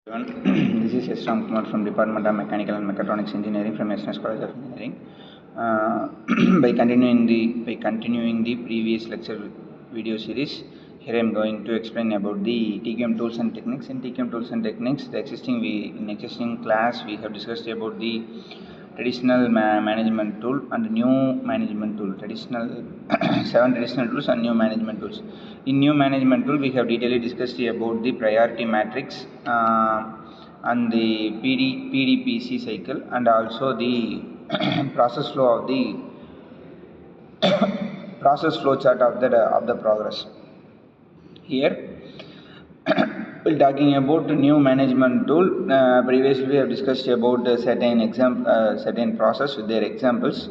This is Raam Kumar from Department of Mechanical and Mechatronics Engineering from SNS College of Engineering. By continuing the previous lecture video series, here I am going to explain about the TQM tools and techniques. In TQM tools and techniques, in existing class we have discussed about the traditional management tool and new management tool. Traditional 7 traditional tools and new management tools. In new management tool, we have detailedly discussed about the priority matrix and the PDPC cycle, and also the process flow of the process flow chart of the progress. Here while talking about new management tool, previously we have discussed about certain process with their examples.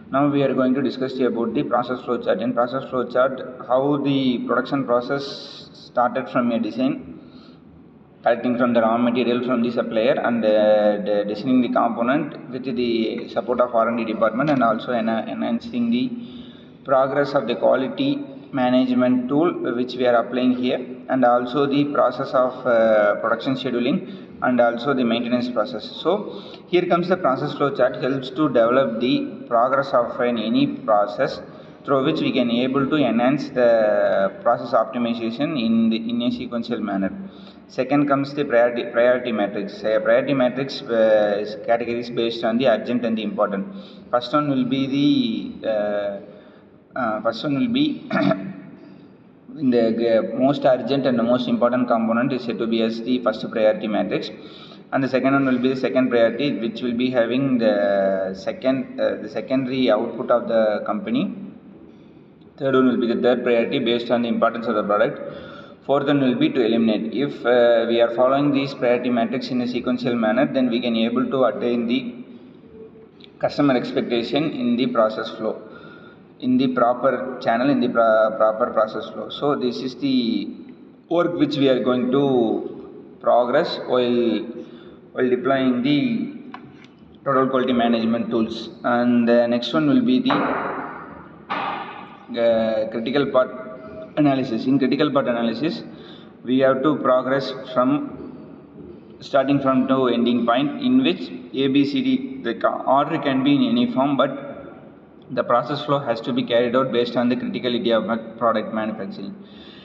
Now we are going to discuss about the process flow chart. In process flow chart, how the production process started from a design, collecting from the raw material from the supplier, and designing the component with the support of R&D department, and also enhancing the progress of the quality management tool which we are applying here, and also the process of production scheduling, and also the maintenance process. So here comes the process flow chart, helps to develop the progress of any process, through which we can able to enhance the process optimization in a sequential manner. Second comes the priority matrix. Priority matrix is categories based on the urgent and the important. First one will be in the most urgent and the most important component is said to be as the first priority matrix, and the second one will be the second priority, which will be having the secondary output of the company. Third one will be the third priority based on the importance of the product. Fourth one will be to eliminate. If we are following these priority matrix in a sequential manner, then we can able to attain the customer expectation in the process flow, in the proper channel, in the proper process flow. So this is the work which we are going to progress while deploying the total quality management tools. And the next one will be the critical part analysis. In critical part analysis, we have to progress from starting from to ending point, in which ABCD, the order can be in any form, but the process flow has to be carried out based on the criticality of product manufacturing.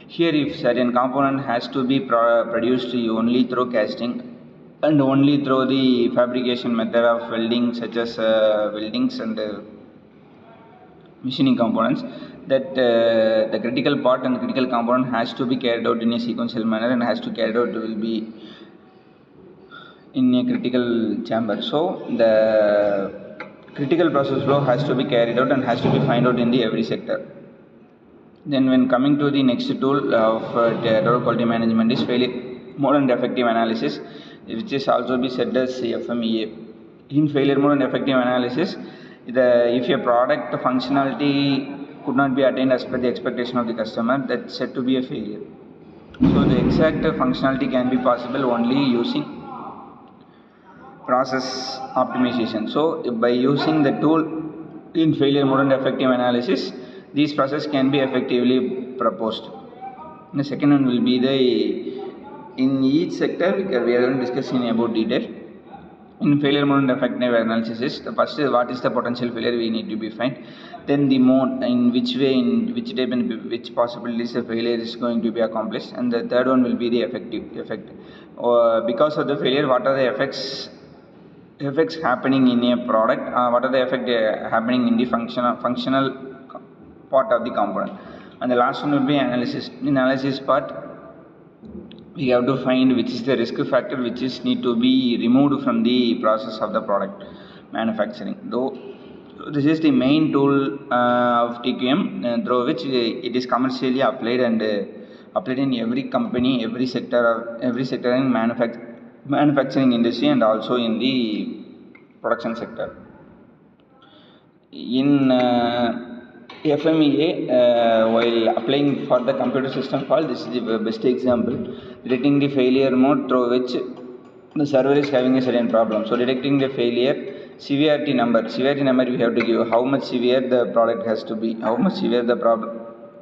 Here, if certain component has to be produced only through casting and only through the fabrication method of welding, such as weldings and machining components, that the critical part and the critical component has to be carried out in a sequential manner, and has to carried out will be in a critical chamber. So the critical process flow has to be carried out and has to be found out in the every sector. Then when coming to the next tool of total quality management is failure mode and effective analysis, which is also be said as FMEA. In failure mode and effective analysis, if a product functionality could not be attained as per the expectation of the customer, that's said to be a failure. So the exact functionality can be possible only using process optimization. So by using the tool in failure mode and effective analysis, these process can be effectively proposed. The second one will be in each sector we are going to discuss in about detail. In failure mode and effective analysis, the first is what is the potential failure we need to be find. Then the mode, in which way, in which type, and which possibilities the failure is going to be accomplished. And the third one will be the effect. Because of the failure, what are the effects happening in a product? What are the effects happening in the functional part of the component? And the last one will be analysis. In analysis part, we have to find which is the risk factor which is need to be removed from the process of the product manufacturing. Though this is the main tool of TQM, through which it is commercially applied and applied in every company, every sector in manufacturing industry, and also in the production sector. In FMEA, while applying for the computer system fault, this is the best example. Detecting the failure mode, through which the server is having a certain problem. So detecting the failure, severity number we have to give how much severe the product has to be, how much severe the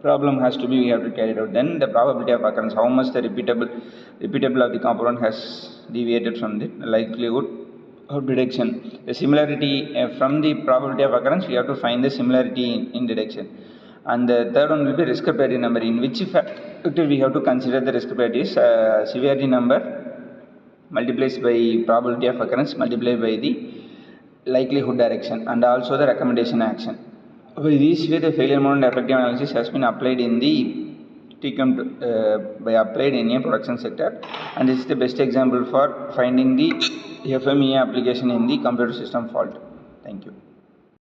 problem has to be, we have to carry it out. Then the probability of occurrence, how much the repeatable of the component has deviated from the likelihood of detection. The similarity from the probability of occurrence, we have to find the similarity in detection. And the third one will be risk probability number, in which factor we have to consider the risk probability is severity number multiplies by probability of occurrence multiplied by the likelihood direction, and also the recommendation action. By this way, the failure mode and effective analysis has been applied in the by applied in a production sector, and this is the best example for finding the FMEA application in the computer system fault. Thank you.